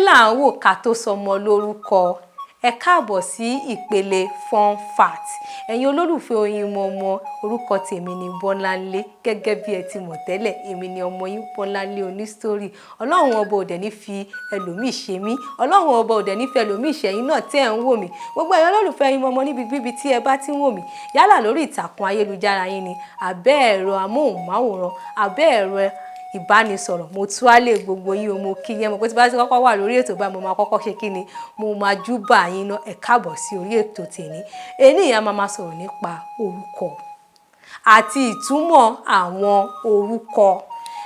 là ń wò ká tó sọmọ lórúkọ? Ẹ káàbọ̀ sí ìpele fun fact. Ẹ̀yin olólùfẹ́ Oyinmomo, orúkọ tèmi ni Bọ́láńlé. Gẹ́gẹ́ bí ẹ ti mọ̀ tẹ́lẹ̀, èmi ni ọmọ yín Bọ́láńlé onísítórì. Ọlọ́run ọba ò dẹ̀ ní fi ẹlòmíì ṣe mí. Ọlọ́run ọba ò dẹ̀ ní fi ẹlòmíì ṣe ẹ̀yin náà tí ẹ̀ ń wò mí. Gbogbo ẹ̀yin olólùfẹ́ Oyinmomo níbi tí ẹ bá ti ń wò mí. Yálà lórí ìtàkùn ayélujára yín ni, àbẹ́ ẹ̀rọ amóhùnmáwòrán, àbẹ́ ẹ̀rọ ìbánisọ̀rọ̀, mo tú á lè gbogbo yín o, mo kí yín, mo pé tí bá ti kọ́kọ́ wà lórí ètò bá mo máa kọ́kọ́ ṣe kí ni, mo máa júbà yín náà. Ẹ káàbọ̀ sí orí ètò tèmi. Èní ìyá máa sọ̀rọ̀ nípa orúkọ àti ìtumọ̀ àwọn orúkọ.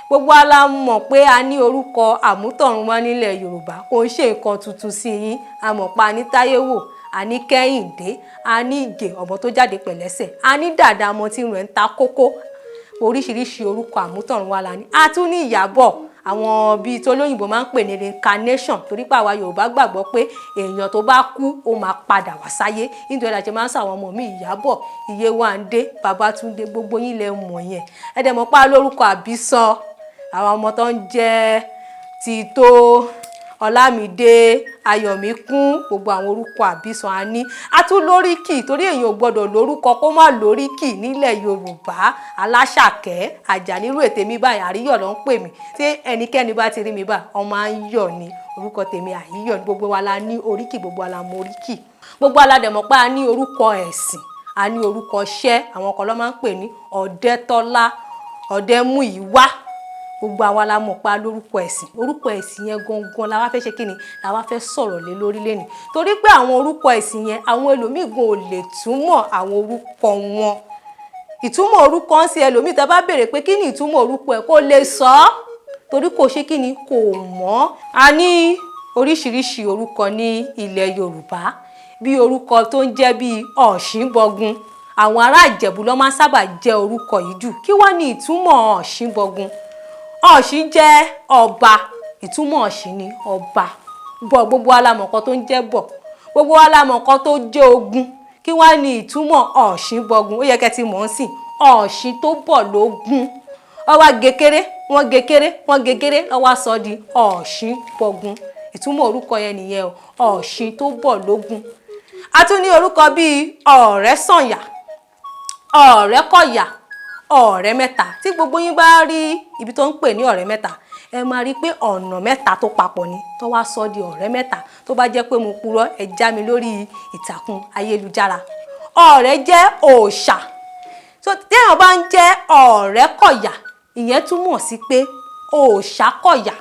Gbogbo wa la mọ̀ pé a ní orúkọ àmútọ̀runwá nílẹ̀ Yorùbá. Kò ń ṣe nǹkan tuntun sí yín. A mọ̀ pa ní Táyéwò, a ní Kẹ́hìndé, a ní Ìgè ọmọ tó jáde pẹ̀lẹ́sẹ̀, a ní Dàda ọmọ tí rẹ̀ ń ta kókó. Oríṣiríṣi orúkọ àmútọ̀runwá la ní. A tún ní Ìyábọ̀, àwọn bíi tolóyìnbó máa ń pè ní reincarnation, torí pé àwa Yorùbá gbàgbọ́ pé èèyàn tó bá kú ó máa padà wá sáyé. Nítorí àjẹ́ máa ń sàwọn ọmọ mi Ìyábọ̀, Ìyéwándé, Babátúndé, gbogbo yín lẹ mọ̀ yẹn. Ẹ dẹ̀ mọ̀ pé lórúkọ àbísọ àwọn ọmọ tó ń jẹ́ Tító, Ọlámídé, Ayọ̀míkún, gbogbo àwọn orúkọ àbísọ a ní. A tún lóríkì, torí èèyàn ò gbọdọ̀ lórúkọ kó má lóríkì nílẹ̀ Yorùbá. Aláṣàkẹ́, Àjànírú ètè mi báyìí, Àríyọ̀ ló ń pè mí. Tí ẹnikẹ́ni bá ti rí mi báyìí, ọmọ á ń yọ̀ ni. Orúkọ tèmi Àríyọ̀ ni. Gbogbo wa la ní oríkì, gbogbo wa la mọ oríkì. Gbogbo wa la dẹ̀ mọ̀ pé a ní orúkọ ẹ̀sìn, a ní orúkọ iṣẹ́. Àwọn kan ló máa ń pè ní Ọ̀dẹ́tọ́lá, Ọ̀dẹ́múyìwá. Gbogbo àwa la mọ̀ pa lórúkọ ẹ̀sìn. Orúkọ ẹ̀sìn yẹn gangan la wá fẹ́ ṣe kí ni, la wá fẹ́ sọ̀rọ̀ lé lórí lénìí. Torí pé àwọn orúkọ ẹ̀sìn yẹn, àwọn ẹlòmíì gan ò lè túmọ̀ àwọn orúkọ wọn. Ìtumọ̀ orúkọ ń ṣe ẹlòmíì tẹ́ bá béèrè pé kí ni ìtumọ̀ orúkọ ẹ̀, kó lè sọ ọ́. Torí kò ṣe kí ni, kò mọ̀. A ní oríṣiríṣi orúkọ ní ilẹ̀ Yorùbá. Bí orúkọ tó ń jẹ́ bí Ọ̀ṣínbọ̀gun. Àwọn ará Ìjẹ̀bú ló máa ń sábà jẹ́ orúkọ yìí jù. Kí wá ni ìtumọ̀ Ọ̀ṣínbọ̀gun? Ọ̀ṣín jẹ́ ọba, ìtumọ̀ ọ̀ṣín ni ọba. Bọ̀, gbogbo wa la mọ̀ nǹkan tó ń jẹ́ bọ̀. Gbogbo wa la mọ̀ nǹkan tó jẹ́ ogun. Kí wá ni ìtumọ̀ Ọ̀ṣínbọ̀gun? Ó yẹ kẹ́ ti mọ̀ ọ́n sìn. Ọ̀ṣín tó bọ̀ lógun. Ó wá gekere, wọ́n gekere, wọ́n gegere, ó wá sọ di Ọ̀ṣínbọ̀gun. Ìtumọ̀ orúkọ yẹn nìyẹn o. Ọ̀ṣín tó bọ̀ lógun. A tún ní orúkọ bíi Ọ̀rẹ́sànyà, Ọ̀rẹ́kọ̀yà, ọ̀rẹ́ mẹ́ta. Tí gbogbo yín bá rí ibi tó ń pè ní ọ̀rẹ́ mẹ́ta, ẹ máa rí pé ọ̀nà mẹ́ta tó papọ̀ ni tó wá sọ di ọ̀rẹ́ mẹ́ta. Tó bá jẹ́ pé mo purọ́, ẹ já mi lórí ìtàkùn ayélujára. Ọ̀rẹ́ jẹ́ òòṣà. So téèyàn bá ń jẹ́ Ọ̀rẹ́kọ̀yà, ìyẹn túmọ̀ sí pé òòṣà kọ̀yà.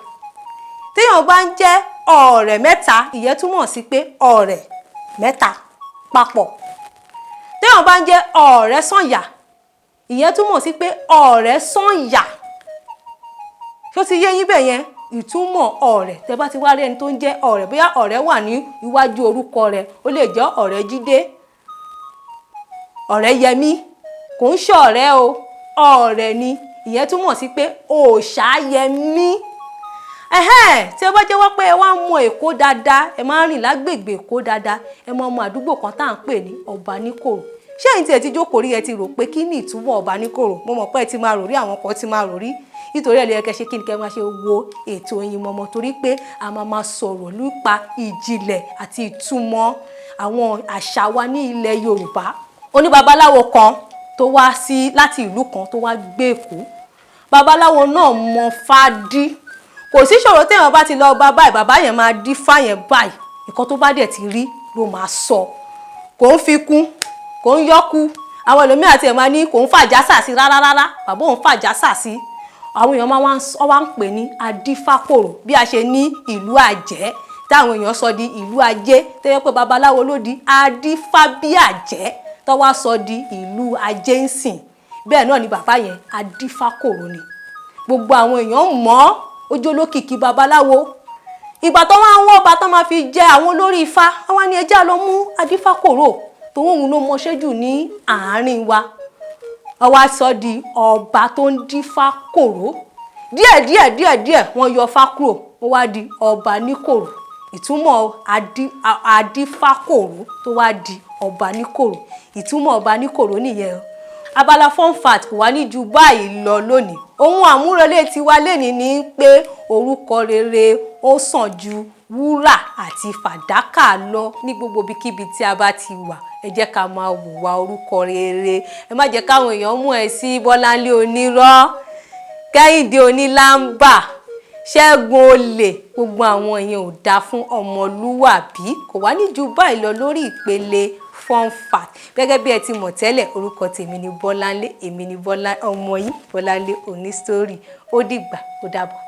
Téèyàn bá ń jẹ́ ọ̀rẹ́ mẹ́ta, ìyẹn túmọ̀ sí pé ọ̀rẹ́ mẹ́ta papọ̀. Téèyàn bá ń jẹ́ Ọ̀rẹ́sànyà, ìyẹn túmọ̀ sí pé ọ̀rẹ́ sànyà. Ṣó ti yé yín bẹ́ẹ̀ yẹn? Ìtumọ̀ ọ̀rẹ́. Tẹ́ bá ti wá rí ẹni tó ń jẹ́ ọ̀rẹ́, bóyá ọ̀rẹ́ wà ní iwájú orúkọ rẹ̀, ó lè jẹ́ ọ̀rẹ́ Jídé, ọ̀rẹ́ Yẹmí. Kò ń ṣe ọ̀rẹ́ o, ọ̀rẹ́ ni. Ìyẹn túmọ̀ sí pé òòṣà Yẹmí. Tí ẹ bá jẹ́ wá pé ẹ wá mọ Èkó dáadáa, ẹ máa ń rìn lágbègbè Èkó dáadáa, ẹ mọ àdúgbò kan tá à ń pè ní Ọbaníkòrò. Ṣé ẹ̀yin tí ẹ ti jókòó rí, ẹ ti rò pé kí ni ìtumọ̀ Ọbaníkòrò? Mo mọ̀ pé ẹ ti máa rò rí, àwọn kan ti máa rò rí. Nítorí ẹ̀ lè yẹ kẹ́ ṣe kí ni, kẹ́ máa ṣe wo ètò Oyinmomo, torí pé a máa sọ̀rọ̀ nípa ìjìnlẹ̀ àti ìtumọ̀ àwọn àṣà wa ní ilẹ̀ Yorùbá. Ó ní babaláwo kan tó wá láti ìlú kan tó wá gbé Èkó. Babaláwo náà mọ fádí. Kò sí ṣòro téèyàn bá ti lọ bá báyìí, bàbá yẹn máa dí fá yẹn báyìí. Nǹkan tó bá dẹ̀ ti rí ló máa sọ. Kò ń fi kún, kò ń yọ́kú. Àwọn ẹlòmíì àti ẹ̀ máa ní kò ń fàjásà sí rárá. Bàbá òun fàjásà sí. Àwọn èèyàn wá ń pè ní Adífákòrò, bí a ṣe ní ìlú Àjẹ́ táwọn èèyàn sọ di ìlú Ajé. Tó yẹ pé babaláwo ló di Adífábíàjẹ́ tó wá sọ di ìlú Ajé ń sìn. Bẹ́ẹ̀ náà ni bàbá yẹn Adífákòrò ni. Gbogbo àwọn èèyàn mọ̀ ojú olókìkí babaláwo. Ìgbà tó wá ń wọ́n ọba tó máa fi jẹ àwọn olórí Ifá, wọ́n ní ẹjẹ́ lọ mú Adífákòrò tó òun ló mọṣẹ́ jù ní àárín wa. Ó wá sọ di ọba tó ń dífá kòró. Díẹ̀ wọ́n yọ fá kúrò, ó wá di Ọbaníkòrò. Ìtumọ̀ Adífákòró tó wá di Ọbaníkòrò. Ìtumọ̀ Ọbaníkòrò nìyẹn. Abala fun fact kò wá ní ju báyìí lọ lónìí. Ohun àmúrelé tiwa lénìí ni pé orúkọ rere ó sàn ju wúrà àti fàdákà lọ ní gbogbo ibikíbi tí a bá ti wà. Ẹ jẹ́ ká máa hùwà orúkọ rere. Ẹ má jẹ́ káwọn èèyàn mú ẹ sí Bọ́láńlé onírọ́, Kẹ́hìndé onílámbà, Ṣẹ́gun olè. Gbogbo àwọn èèyàn ò dáa fún ọmọlúwàbí. Kò wá ní ju báyìí lọ lórí ìpele fun fact. Gẹ́gẹ́ bí ẹ ti mọ̀ tẹ́lẹ̀, orúkọ tèmi ni Bọ́láńlé. Èmi ni ọmọ yín Bọ́láńlé onísítórì. Ó dìgbà, ó dàbọ̀.